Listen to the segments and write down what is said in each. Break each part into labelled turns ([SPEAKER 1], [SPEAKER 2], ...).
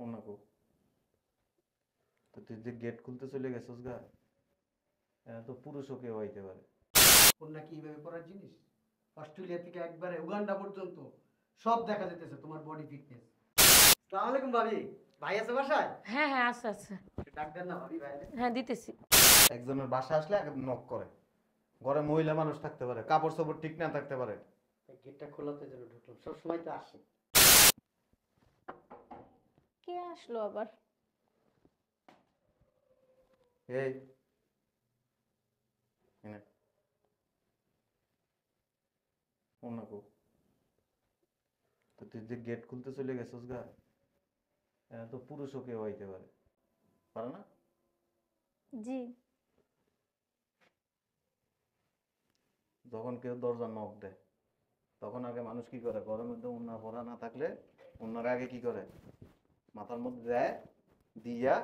[SPEAKER 1] ওনাকো তো তুই যে গেট খুলতে চলে গেছিস গা, তো পুরুষও কেউ হইতে পারে।
[SPEAKER 2] কন্যা কি এইভাবে পড়ার জিনিস? অস্ট্রেলিয়া থেকে একবারে উগান্ডা পর্যন্ত সব দেখা যেতেছে তোমার বডি ফিটনেস। আসসালামু আলাইকুম ভাবি। ভাই আছে বাসায়?
[SPEAKER 3] হ্যাঁ হ্যাঁ আচ্ছা আচ্ছা।
[SPEAKER 2] একটু ডাক দেন না ভাবি ভাই।
[SPEAKER 3] হ্যাঁ দিতেছি।
[SPEAKER 1] একজনের বাসা আসলে আগে নক করে। ঘরে মহিলা মানুষ থাকতে পারে, কাপড় চোপড় ঠিক না থাকতে পারে।
[SPEAKER 2] গেটটা খোলাতে জন্য ঢুকলাম, সব সময় তো আসে।
[SPEAKER 3] কে আসলো আবার?
[SPEAKER 1] এই এনে ওনাকো তো তুই যে গেট খুলতে চলে গেছিস গা, তো পুরুষও কেউ হইতে পারে। পারে না?
[SPEAKER 3] জি।
[SPEAKER 1] যখন কেউ দরজা নক দেয় তখন আগে মানুষ কি করে, ঘরের মধ্যে উন্না পড়া না থাকলে উন্নার আগে কি করে, মাথার মধ্যে দেয়, দিয়া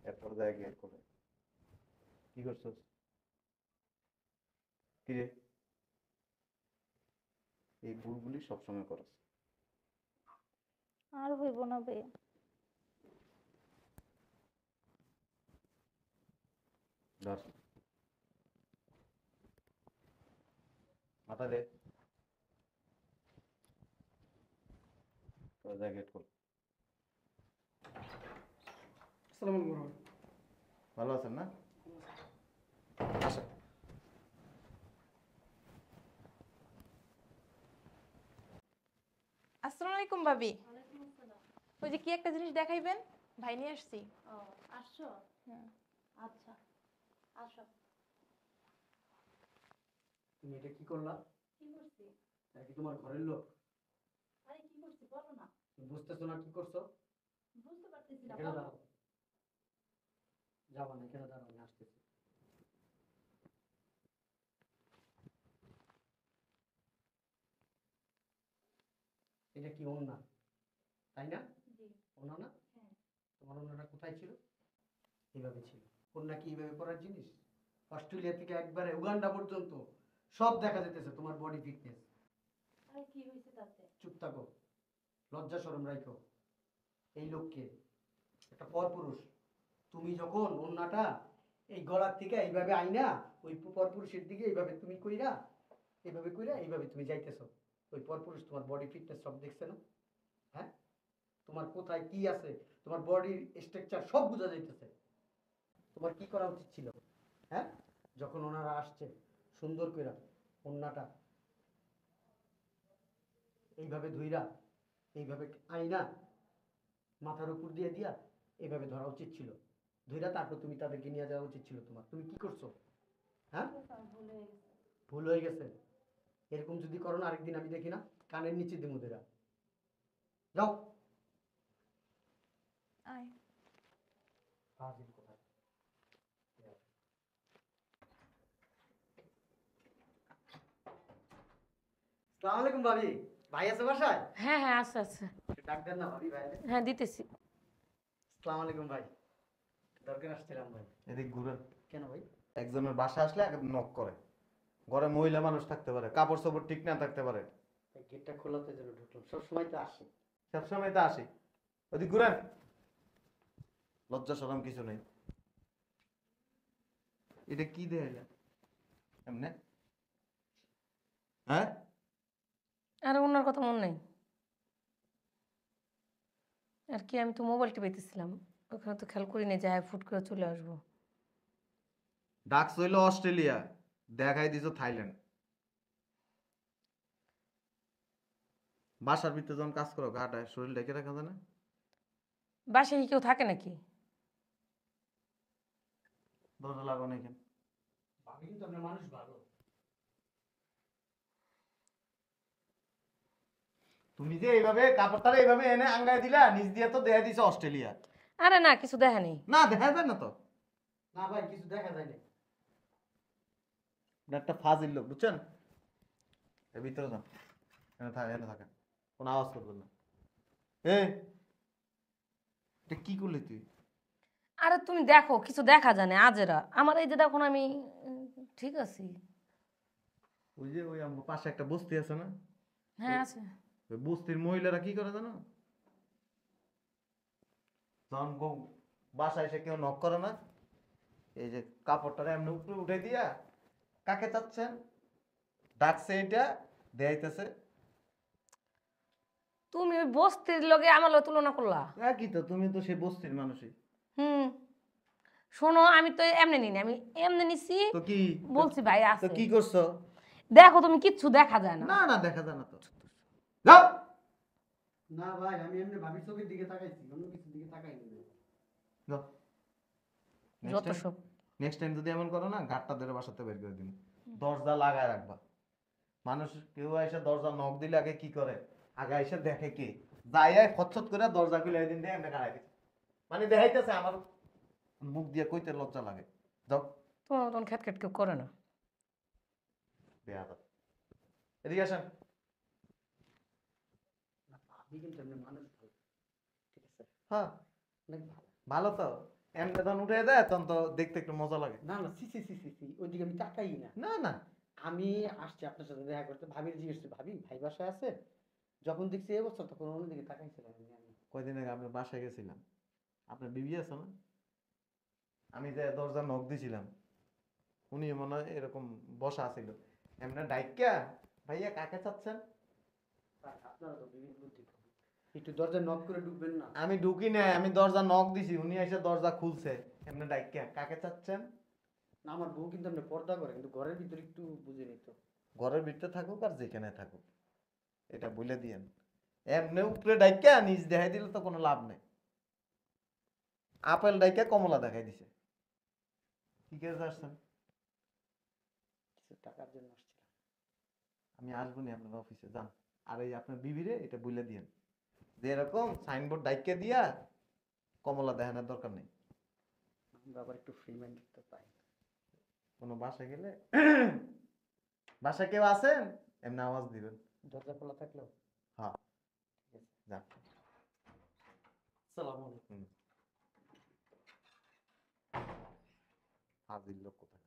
[SPEAKER 1] এরপর দেয় গেট করে। কি করছিস? কিরে, এই ভুলগুলি সবসময় করস।
[SPEAKER 3] আর হইব না বে।
[SPEAKER 1] ধর মাথা দে, দরজা গেট খোল।
[SPEAKER 2] আসসালামু আলাইকুম।
[SPEAKER 1] ভালো আছেন না? আসেন।
[SPEAKER 4] আসসালামু আলাইকুম ভাবি। ওই যে কি একটা জিনিস দেখাইবেন, ভাই নিয়ে আসছি।
[SPEAKER 3] ও আসছো?
[SPEAKER 4] হুম।
[SPEAKER 3] আচ্ছা আসো।
[SPEAKER 2] তুমি এটা কি করলা?
[SPEAKER 3] কি করছি?
[SPEAKER 2] এটা কি তোমার ঘরের লোক?
[SPEAKER 3] আরে কি করছি বলো না।
[SPEAKER 2] তুমি বুঝতেছো না কি করছো?
[SPEAKER 3] বুঝতে পারতেছি না।
[SPEAKER 2] এখানে দাঁড়াও। যাবা না, এখানে দাঁড়াও, আমি আসতেছি। এটা কি ওন্না, তাই না?
[SPEAKER 3] জি।
[SPEAKER 2] ওন্না না?
[SPEAKER 3] হ্যাঁ।
[SPEAKER 2] তোমার ওন্নাটা কোথায় ছিল? এইভাবে ছিল। কন্যা কি এইভাবে পড়ার জিনিস? অস্ট্রেলিয়া থেকে একবারে উগান্ডা পর্যন্ত সব দেখা যেতেছে তোমার বডি ফিটনেস।
[SPEAKER 3] আরে কি হইছে তাতে?
[SPEAKER 2] চুপ থাকো, লজ্জা শরম রাখো। এই লোককে একটা পরপুরুষ, তুমি যখন ওন্নাটা এই গলার থেকে এইভাবে আইনা ওই পরপুরুষের দিকে এইভাবে তুমি কইরা, এইভাবে কইরা এইভাবে তুমি যাইতেছো, ওই পরপুরুষ তোমার বডি ফিটনেস সব দেখছে না? হ্যাঁ, তোমার কোথায় কি আছে, তোমার বডির স্ট্রাকচার সব বোঝা যাইতেছে। তোমার কি করা উচিত ছিল? হ্যাঁ, যখন ওনারা আসছে সুন্দর কইরা ওন্নাটা এইভাবে ধইরা, এইভাবে আইনা মাথার উপর দিয়ে দিয়া এইভাবে ধরা উচিত ছিল। ধইরা তারপর তুমি তাদেরকে নিয়ে যাওয়া উচিত ছিল তোমার। তুমি কি করছো? হ্যাঁ,
[SPEAKER 3] ভুল হয়ে গেছে।
[SPEAKER 2] ভুল হয়ে গেছে। এরকম যদি করো না, আরেকদিন আমি দেখি না কানের নিচে দিমু ধইরা। যাও।
[SPEAKER 4] আয়।
[SPEAKER 2] ফাজিল কোথায়। আসসালামু আলাইকুম ভাবি। ভাই আছে বাসায়?
[SPEAKER 3] হ্যাঁ হ্যাঁ আচ্ছা আচ্ছা।
[SPEAKER 2] একটু ডাক দেন না ভাবি ভাই।
[SPEAKER 3] হ্যাঁ দিতেছি।
[SPEAKER 2] আসসালামু আলাইকুম ভাই। দরকার আসছিলাম ভাই।
[SPEAKER 1] এদিক ঘুরেন।
[SPEAKER 2] কেন ভাই?
[SPEAKER 1] একজনের বাসা আসলে আগে নক করে। ঘরে মহিলা মানুষ থাকতে পারে, কাপড় চোপড় ঠিক না থাকতে পারে।
[SPEAKER 2] গেটটা খোলাতে জন্য ঢুকলাম, সব সময় তো আসে।
[SPEAKER 1] সবসময় তো আসি। ওদিক ঘুরেন। লজ্জা শরম কিছু নেই। এটা কি দেখাইলা এমনে? হ্যাঁ,
[SPEAKER 3] আরে ওনার কথা মনে নেই। আর কি, আমি তো মোবাইল টিপাইতেছিলাম, ওখানে তো খেয়াল করি না, যায় ফুট করে চলে আসবো।
[SPEAKER 1] ডাকস হইলো অস্ট্রেলিয়া, দেখাই দিছো থাইল্যান্ড। বাসার ভিতরে যখন কাজ করো গাটা শরীর ডেকে রাখা যায় না?
[SPEAKER 3] বাসায় কি কেউ থাকে নাকি?
[SPEAKER 1] দরজা লাগানো এখানে।
[SPEAKER 2] ভাবি কিন্তু আপনার মানুষ ভালো।
[SPEAKER 1] তুমি যে এইভাবে কাপড়টারে এইভাবে এনে আঙ্গায় দিলা, নিচ দিয়ে তো দেয়া দিছো অস্ট্রেলিয়া।
[SPEAKER 3] আরে না, কিছু দেখা নেই।
[SPEAKER 1] না দেখা যায় না তো।
[SPEAKER 2] না ভাই, কিছু দেখা যায় না।
[SPEAKER 1] এটা একটা ফাজিল লোক, বুঝছেন? এর ভিতরে যান, এনে থাকেন, কোনো আওয়াজ করবেন না। এই, এটা কি করলি তুই?
[SPEAKER 3] আরে তুমি দেখো, কিছু দেখা জানে আজেরা আমার, এই যে দেখো না, আমি ঠিক আছি।
[SPEAKER 1] ওই যে ওই আমার পাশে একটা বস্তি আছে না,
[SPEAKER 3] হ্যাঁ আছে।
[SPEAKER 1] ওই বস্তির মহিলারা কি করে জানো? যখন বাসায় এসে কেউ নক করে না, এই যে কাপড়টা এমনি উপরে উঠে দিয়া, কাকে চাচ্ছেন ডাকছে, এটা দেয়াইতেছে।
[SPEAKER 3] তুমি ওই বস্তির লগে আমার লগে তুলনা করলা।
[SPEAKER 1] একই তো, তুমি তো সেই বস্তির মানুষই।
[SPEAKER 3] হুম, শোনো আমি তো এমনি নিনি, আমি এমনি নিছি।
[SPEAKER 1] তো কি
[SPEAKER 3] বলছি ভাই
[SPEAKER 1] তো
[SPEAKER 3] আছে,
[SPEAKER 1] কি করছো?
[SPEAKER 3] দেখো তুমি কিচ্ছু দেখা যায় না।
[SPEAKER 1] না না, দেখা যায় না তো। যাও।
[SPEAKER 2] না ভাই, আমি এমনি ভাবির চোখের দিকে তাকাইছি, অন্য কিছুর দিকে তাকাইনি।
[SPEAKER 1] যাও।
[SPEAKER 3] যত সব
[SPEAKER 1] নেক্সট টাইম যদি এমন করো না, গাঁটটা ধরে বাসাতে বের করে দিন। দরজা লাগায় রাখবা। মানুষ কেউ এসে দরজা নক দিলে আগে কি করে, আগে এসে দেখে কে, যাই খচ্চত করে দরজা খুলে দিন দিয়ে এমনি গাড়াই দিচ্ছে, মানে দেখাইতেছে। আমার মুখ দিয়ে কইতে লজ্জা লাগে। যাও।
[SPEAKER 3] তোমার মতন খেট খেট কেউ করে না।
[SPEAKER 1] বেয়াদব। এদিকে আসেন।
[SPEAKER 2] ভাবি কিন্তু এমনি মানুষ ভালো, ঠিক আছে,
[SPEAKER 1] হ্যাঁ,
[SPEAKER 2] অনেক ভালো।
[SPEAKER 1] ভালো তো। এমনি যখন উঠে দেয় তখন তো দেখতে একটু মজা লাগে।
[SPEAKER 2] না না, সি সি সি সি সি, ওইদিকে আমি তাকাই না।
[SPEAKER 1] না না,
[SPEAKER 2] আমি আসছি আপনার সাথে দেখা করতে, ভাবির জিজ্ঞেস করছি, ভাবি ভাই বাসায় আছে? যখন দেখছি এই অবস্থা তখন অন্যদিকে তাকাইছিলাম আমি।
[SPEAKER 1] কয়দিন আগে আপনার বাসায় গেছিলাম, আপনার বিবি আছে না, আমি যে দরজা নক দিছিলাম, উনি মনে হয় এরকম বসা ছিল, এমনি ডাইকা, ভাইয়া কাকে চাচ্ছেন?
[SPEAKER 2] আপনারা তো বিভিন্ন বুদ্ধি কম। একটু দরজা নক করে ঢুকবেন না?
[SPEAKER 1] আমি ঢুকি নাই, আমি দরজা নক দিছি, উনি এসে দরজা খুলছে, এমনি ডাইকা কাকে চাচ্ছেন?
[SPEAKER 2] না, আমার বউ কিন্তু এমনি পর্দা করে, কিন্তু ঘরের ভিতরে একটু বুঝে নিত।
[SPEAKER 1] ঘরের ভিতরে থাকুক আর যেখানে থাকুক, এটা বলে দিয়েন। এমনি উপরে ডাইকা নিজ দেখাই দিলে তো কোনো লাভ নেই। আপেল ডাইকা কমলা দেখাই দিছে। কি কাজে আসছেন?
[SPEAKER 2] কিছু টাকার জন্য আসছিলাম।
[SPEAKER 1] আমি আসবো নি আপনার অফিসে, যান। আর এই আপনার বিবিরে এটা বলে দিয়েন যে এরকম সাইনবোর্ড ডাইকা দিয়া কমলা দেখানোর দরকার নেই।
[SPEAKER 2] আমরা আবার একটু ফ্রি মাইন্ড তো পাই।
[SPEAKER 1] কোনো বাসায় গেলে বাসায় কেউ আছেন এমনি আওয়াজ দিবেন।
[SPEAKER 2] দরজা খোলা থাকলেও?
[SPEAKER 1] হ্যাঁ, যান।
[SPEAKER 2] আসসালামু আলাইকুম।
[SPEAKER 1] হাজির লোক কোথায়?